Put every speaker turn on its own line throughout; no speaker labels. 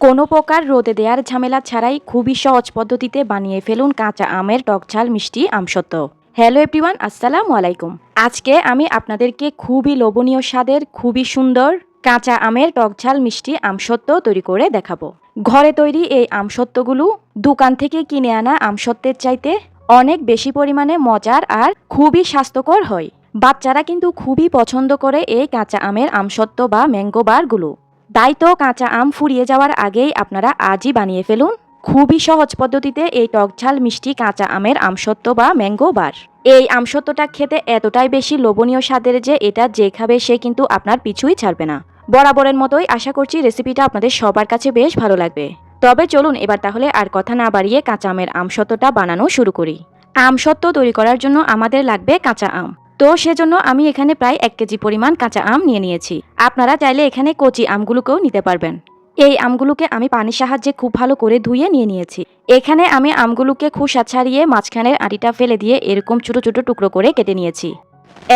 কোনো প্রকার রোদে দেওয়ার ঝামেলা ছাড়াই খুবই সহজ পদ্ধতিতে বানিয়ে ফেলুন কাঁচা আমের টকঝাল মিষ্টি আমসত্ত্ব। হ্যালো এভরিওয়ান, আসসালামু আলাইকুম। আজকে আমি আপনাদেরকে খুবই লোভনীয় স্বাদের খুবই সুন্দর কাঁচা আমের টকঝাল মিষ্টি আমসত্ত্ব তৈরি করে দেখাবো। ঘরে তৈরি এই আমসত্ত্বগুলো দোকান থেকে কিনে আনা আমসত্ত্বের চাইতে অনেক বেশি পরিমাণে মজার আর খুবই স্বাস্থ্যকর হয়। বাচ্চারা কিন্তু খুবই পছন্দ করে এই কাঁচা আমের আমসত্ত্ব বা ম্যাঙ্গো বারগুলো। তাই তো কাঁচা আম ফুরিয়ে যাওয়ার আগেই আপনারা আজই বানিয়ে ফেলুন খুবই সহজ পদ্ধতিতে এই টকঝাল মিষ্টি কাঁচা আমের আমসত্ত্ব বা ম্যাঙ্গো বার। এই আমসত্ত্বটা খেতে এতটাই বেশি লোভনীয় স্বাদের যে এটা যে খাবে সে কিন্তু আপনার পিছুই ছাড়বে না। বরাবরের মতোই আশা করছি রেসিপিটা আপনাদের সবার কাছে বেশ ভালো লাগবে। তবে চলুন এবার তাহলে আর কথা না বাড়িয়ে কাঁচা আমের আমসত্ত্বটা বানানো শুরু করি। আমসত্ত্ব তৈরি করার জন্য আমাদের লাগবে কাঁচা আম। তো সেজন্য আমি এখানে প্রায় 1 কেজি পরিমাণ কাঁচা আম নিয়ে নিয়েছি। আপনারা চাইলে এখানে কচি আমগুলোকেও নিতে পারবেন। এই আমগুলোকে আমি পানির সাহায্যে খুব ভালো করে ধুয়ে নিয়েছি। এখানে আমি আমগুলোকে খোসা ছাড়িয়ে মাঝখানের আটিটা ফেলে দিয়ে এরকম ছোট ছোট টুকরো করে কেটে নিয়েছি।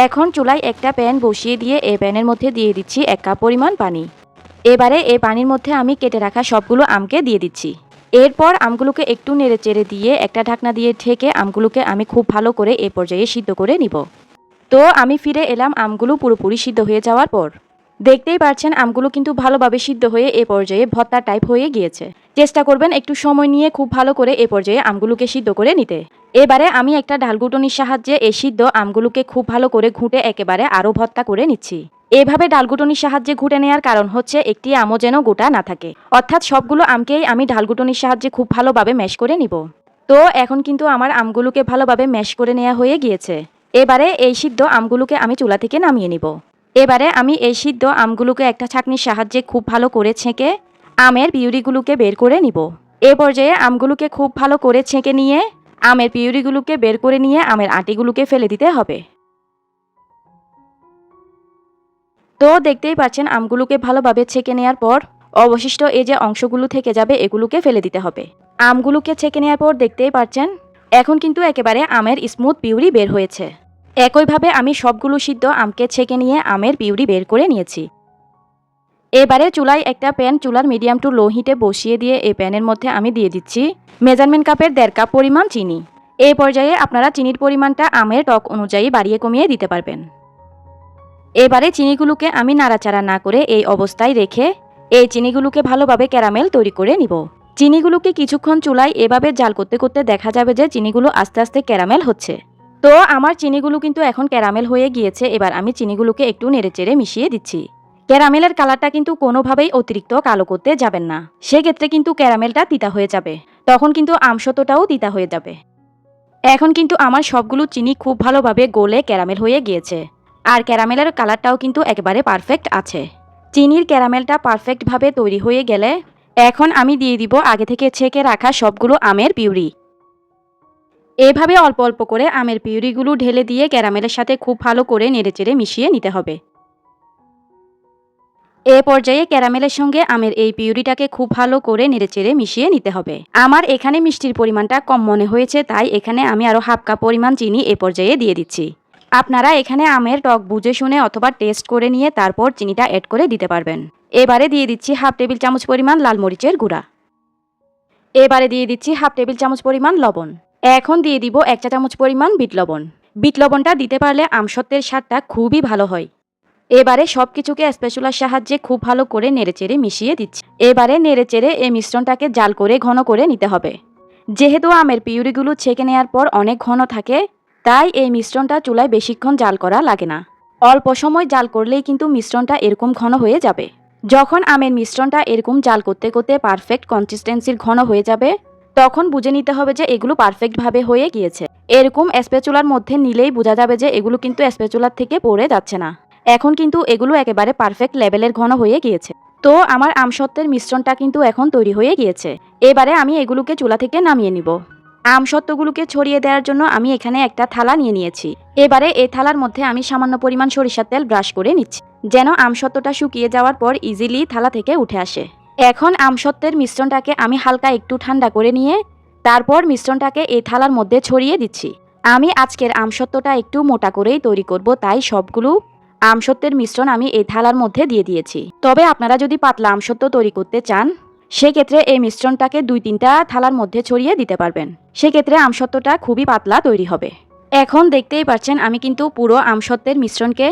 এখন চুলায় একটা প্যান বসিয়ে দিয়ে এই প্যানের মধ্যে দিয়ে দিচ্ছি 1 কাপ পরিমাণ পানি। এবারে এই পানির মধ্যে আমি কেটে রাখা সবগুলো আমকে দিয়ে দিচ্ছি। এরপর আমগুলোকে একটু নেড়ে চেড়ে দিয়ে একটা ঢাকনা দিয়ে ঢেকে আমগুলোকে আমি খুব ভালো করে এ পর্যায়ে সিদ্ধ করে নিব। তো আমি ফিরে এলাম আমগুলো পুরোপুরি সিদ্ধ হয়ে যাওয়ার পর। দেখতেই পাচ্ছেন আমগুলো কিন্তু ভালোভাবে সিদ্ধ হয়ে এ পর্যায়ে ভর্তা টাইপ হয়ে গিয়েছে। চেষ্টা করবেন একটু সময় নিয়ে খুব ভালো করে এ পর্যায়ে আমগুলোকে সিদ্ধ করে নিতে। এবারে আমি একটা ডালঘুটনির সাহায্যে এই সিদ্ধ আমগুলোকে খুব ভালো করে ঘুঁটে একেবারে আরও ভর্তা করে নিচ্ছি। এভাবে ডালঘুটনির সাহায্যে ঘুঁটে নেওয়ার কারণ হচ্ছে একটি আমও যেন গোটা না থাকে, অর্থাৎ সবগুলো আমকেই আমি ডালঘুটনির সাহায্যে খুব ভালোভাবে ম্যাশ করে নিব। তো এখন কিন্তু আমার আমগুলোকে ভালোভাবে ম্যাশ করে নেওয়া হয়ে গিয়েছে। এবারে এই সিদ্ধ আমগুলোকে আমি চুলা থেকে নামিয়ে নিব। এবারে আমি এই সিদ্ধ আমগুলোকে একটা ছাঁকনির সাহায্যে খুব ভালো করে ছেঁকে আমের পিউরিগুলোকে বের করে নিব। এ পর্যায়ে আমগুলোকে খুব ভালো করে ছেঁকে নিয়ে আমের পিউরিগুলোকে বের করে নিয়ে আমের আটিগুলোকে ফেলে দিতে হবে। তো দেখতেই পাচ্ছেন আমগুলোকে ভালোভাবে ছেঁকে নেওয়ার পর অবশিষ্ট এই যে অংশগুলো থেকে যাবে এগুলোকে ফেলে দিতে হবে। আমগুলোকে ছেঁকে নেওয়ার পর দেখতেই পাচ্ছেন এখন কিন্তু একেবারে আমের স্মুথ পিউরি বের হয়েছে। একইভাবে আমি সবগুলো সিদ্ধ আমকে ছেঁকে নিয়ে আমের পিউরি বের করে নিয়েছি। এবারে চুলায় একটা প্যান চুলার মিডিয়াম টু লো হিটে বসিয়ে দিয়ে এই প্যানের মধ্যে আমি দিয়ে দিচ্ছি মেজারমেন্ট কাপের 1.5 কাপ পরিমাণ চিনি। এই পর্যায়ে আপনারা চিনির পরিমাণটা আমের টক অনুযায়ী বাড়িয়ে কমিয়ে দিতে পারবেন। এবারে চিনিগুলোকে আমি নাড়াচাড়া না করে এই অবস্থায় রেখে এই চিনিগুলোকে ভালোভাবে ক্যারামেল তৈরি করে নিব। চিনিগুলোকে কিছুক্ষণ চুলায় এভাবে জাল করতে করতে দেখা যাবে যে চিনিগুলো আস্তে আস্তে ক্যারামেল হচ্ছে। তো আমার চিনিগুলো কিন্তু এখন ক্যারামেল হয়ে গিয়েছে। এবার আমি চিনিগুলোকে একটু নেড়েচেড়ে মিশিয়ে দিচ্ছি। ক্যারামেলের কালারটা কিন্তু কোনোভাবেই অতিরিক্ত কালো করতে যাবেন না, সেক্ষেত্রে কিন্তু ক্যারামেলটা তিতা হয়ে যাবে, তখন কিন্তু আমসত্ত্বটাও তিতা হয়ে যাবে। এখন কিন্তু আমার সবগুলো চিনি খুব ভালোভাবে গলে ক্যারামেল হয়ে গিয়েছে, আর ক্যারামেলের কালারটাও কিন্তু একেবারে পারফেক্ট আছে। চিনির ক্যারামেলটা পারফেক্টভাবে তৈরি হয়ে গেলে এখন আমি দিয়ে দিব আগে থেকে ছেঁকে রাখা সবগুলো আমের পিউরি। এভাবে অল্প অল্প করে আমের পিউরিগুলো ঢেলে দিয়ে ক্যারামেলের সাথে খুব ভালো করে নেড়েচেড়ে মিশিয়ে নিতে হবে। এ পর্যায়ে ক্যারামেলের সঙ্গে আমের এই পিউরিটাকে খুব ভালো করে নেড়েচেড়ে মিশিয়ে নিতে হবে। আমার এখানে মিষ্টির পরিমাণটা কম মনে হয়েছে, তাই এখানে আমি আরও 1/2 কাপ পরিমাণ চিনি এ পর্যায়ে দিয়ে দিচ্ছি। আপনারা এখানে আমের টক বুঝে শুনে অথবা টেস্ট করে নিয়ে তারপর চিনিটা অ্যাড করে দিতে পারবেন। এবারে দিয়ে দিচ্ছি 1/2 টেবিল চামচ পরিমাণ লাল মরিচের গুঁড়া। এবারে দিয়ে দিচ্ছি 1/2 টেবিল চামচ পরিমাণ লবণ। এখন দিয়ে দিব 1 চা চামচ পরিমাণ বিট লবণ। বিট লবণটা দিতে পারলে আমসত্ত্বের স্বাদটা খুবই ভালো হয়। এবারে সব কিছুকে স্প্যাচুলার সাহায্যে খুব ভালো করে নেড়েচেড়ে মিশিয়ে দিচ্ছি। এবারে নেড়েচেড়ে এই মিশ্রণটাকে জাল করে ঘন করে নিতে হবে। যেহেতু আমের পিউরিগুলো ছেঁকে নেওয়ার পর অনেক ঘন থাকে, তাই এই মিশ্রণটা চুলায় বেশিক্ষণ জাল করা লাগে না। অল্প সময় জাল করলেই কিন্তু মিশ্রণটা এরকম ঘন হয়ে যাবে। যখন আমের মিশ্রণটা এরকম জাল করতে করতে পারফেক্ট কনসিস্টেন্সির ঘন হয়ে যাবে, তখন বুঝে নিতে হবে যে এগুলো পারফেক্টভাবে হয়ে গিয়েছে। এরকম স্প্যাচুলার মধ্যে নিলেই বোঝা যাবে যে এগুলো কিন্তু স্প্যাচুলার থেকে পড়ে যাচ্ছে না। এখন কিন্তু এগুলো একেবারে পারফেক্ট লেভেলের ঘন হয়ে গিয়েছে। তো আমার আমসত্ত্বের মিশ্রণটা কিন্তু এখন তৈরি হয়ে গিয়েছে। এবারে আমি এগুলোকে চুলা থেকে নামিয়ে নিব। আমসত্ত্বগুলোকে ছড়িয়ে দেওয়ার জন্য আমি এখানে একটা থালা নিয়ে নিয়েছি। এবারে এই থালার মধ্যে আমি সামান্য পরিমাণ সরিষার তেল ব্রাশ করে নিচ্ছি, যেন আমসত্ত্বটা শুকিয়ে যাওয়ার পর ইজিলি থালা থেকে উঠে আসে। এখন আমসত্ত্বের মিশ্রণটাকে আমি হালকা একটু ঠান্ডা করে নিয়ে তারপর মিশ্রণটাকে এই থালার মধ্যে ছড়িয়ে দিচ্ছি। আমি আজকের আমসত্ত্বটা একটু মোটা করেই তৈরি করব, তাই সবগুলো আমসত্ত্বের মিশ্রণ আমি এই থালার মধ্যে দিয়ে দিয়েছি। তবে আপনারা যদি পাতলা আমসত্ত্ব তৈরি করতে চান সেক্ষেত্রে এই মিশ্রণটাকে 2-3টা থালার মধ্যে ছড়িয়ে দিতে পারবেন। সেক্ষেত্রে আমসত্ত্বটা খুবই পাতলা তৈরি হবে। এখন দেখতেই পাচ্ছেন আমি কিন্তু পুরো আমসত্ত্বের মিশ্রণকে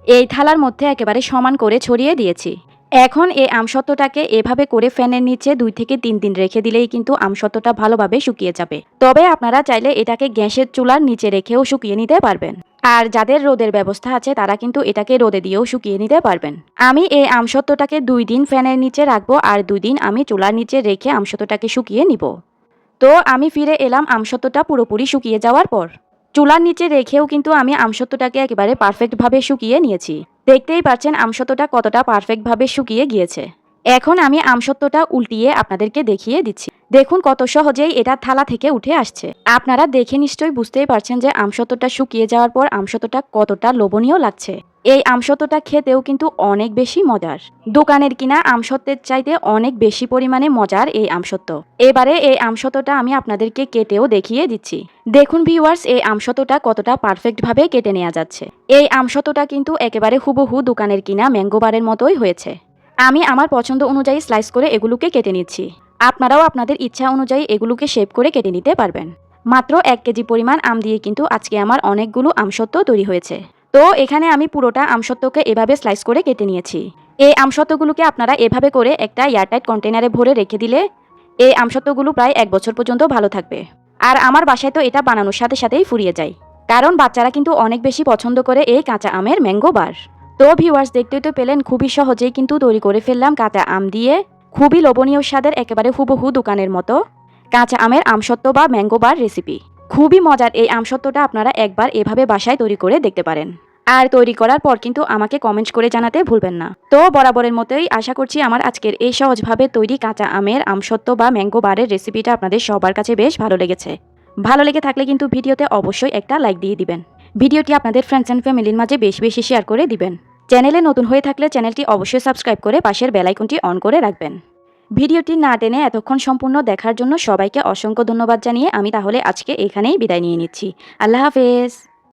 এই থালার মধ্যে একেবারে সমান করে ছড়িয়ে দিয়েছি। এখন এই আমসত্ত্বটাকে এভাবে করে ফ্যানের নিচে 2 থেকে 3 দিন রেখে দিলেই কিন্তু আমসত্ত্বটা ভালোভাবে শুকিয়ে যাবে। তবে আপনারা চাইলে এটাকে গ্যাসের চুলার নিচে রেখেও শুকিয়ে নিতে পারবেন। আর যাদের রোদের ব্যবস্থা আছে তারা কিন্তু এটাকে রোদে দিয়েও শুকিয়ে নিতে পারবেন। আমি এই আমসত্ত্বটাকে 2 দিন ফ্যানের নিচে রাখবো আর 2 দিন আমি চুলার নিচে রেখে আমসত্ত্বটাকে শুকিয়ে নিব। তো আমি ফিরে এলাম আমসত্ত্বটা পুরোপুরি শুকিয়ে যাওয়ার পর। চুলার নিচে রেখেও কিন্তু আমি আমসত্ত্বটাকে একেবারে পারফেক্টভাবে শুকিয়ে নিয়েছি। দেখতেই পাচ্ছেন আমসত্ত্বটা কতটা পারফেক্টভাবে শুকিয়ে গিয়েছে। এখন আমি আমসত্ত্বটা উল্টিয়ে আপনাদেরকে দেখিয়ে দিচ্ছি। দেখুন কত সহজেই এটা থালা থেকে উঠে আসছে। আপনারা দেখে নিশ্চয়ই বুঝতেই পারছেন যে আমসত্ত্বটা শুকিয়ে যাওয়ার পর আমসত্ত্বটা কতটা লোভনীয় লাগছে। এই আমসত্ত্বটা খেতেও কিন্তু অনেক বেশি মজার। দোকানের কিনা আমসত্ত্বের চাইতে অনেক বেশি পরিমাণে মজার এই আমসত্ত্ব। এবারে এই আমসত্ত্বটা আমি আপনাদেরকে কেটেও দেখিয়ে দিচ্ছি। দেখুন ভিউয়ার্স, এই আমসত্ত্বটা কতটা পারফেক্টভাবে কেটে নেওয়া যাচ্ছে। এই আমসত্ত্বটা কিন্তু একেবারে হুবহু দোকানের কিনা ম্যাঙ্গো বারের মতোই হয়েছে। আমি আমার পছন্দ অনুযায়ী স্লাইস করে এগুলোকে কেটে নিচ্ছি। আপনারাও আপনাদের ইচ্ছা অনুযায়ী এগুলোকে শেপ করে কেটে নিতে পারবেন। মাত্র 1 কেজি পরিমাণ আম দিয়ে কিন্তু আজকে আমার অনেকগুলো আমসত্ত্ব তৈরি হয়েছে। তো এখানে আমি পুরোটা আমসত্ত্বকে এভাবে স্লাইস করে কেটে নিয়েছি। এই আমসত্ত্বগুলোকে আপনারা এভাবে করে একটা এয়ারটাইট কন্টেনারে ভরে রেখে দিলে এই আমসত্ত্বগুলো প্রায় 1 বছর পর্যন্ত ভালো থাকবে। আর আমার বাসায় তো এটা বানানোর সাথে সাথেই ফুরিয়ে যায়, কারণ বাচ্চারা কিন্তু অনেক বেশি পছন্দ করে এই কাঁচা আমের ম্যাঙ্গো বার। তো ভিউয়ার্স, দেখতেই তো পেলেন খুবই সহজেই কিন্তু তৈরি করে ফেললাম কাঁচা আম দিয়ে খুবই লোভনীয় স্বাদের একেবারে হুবহু দোকানের মতো কাঁচা আমের আমসত্ত্ব বা ম্যাঙ্গো বার রেসিপি। খুবই মজার এই আমসত্ত্বটা আপনারা একবার এভাবে বাসায় তৈরি করে দেখতে পারেন। আর তৈরি করার পর কিন্তু আমাকে কমেন্ট করে জানাতে ভুলবেন না। তো বরাবরের মতোই আশা করছি আমার আজকের এই সহজভাবে তৈরি কাঁচা আমের আমসত্ত্ব বা ম্যাঙ্গো বারের রেসিপিটা আপনাদের সবার কাছে বেশ ভালো লেগেছে। ভালো লেগে থাকলে কিন্তু ভিডিওতে অবশ্যই একটা লাইক দিয়ে দিবেন। ভিডিওটি আপনাদের ফ্রেন্ডস অ্যান্ড ফ্যামিলির মাঝে বেশি বেশি শেয়ার করে দিবেন। চ্যানেলে নতুন হয়ে থাকলে চ্যানেলটি অবশ্যই সাবস্ক্রাইব করে পাশের বেল আইকনটি অন করে রাখবেন। ভিডিওটি না টেনে এতক্ষণ সম্পূর্ণ দেখার জন্য সবাইকে অসংখ্য ধন্যবাদ জানিয়ে আমি তাহলে আজকে এখানেই বিদায় নিয়ে নিচ্ছি। আল্লাহ হাফেজ।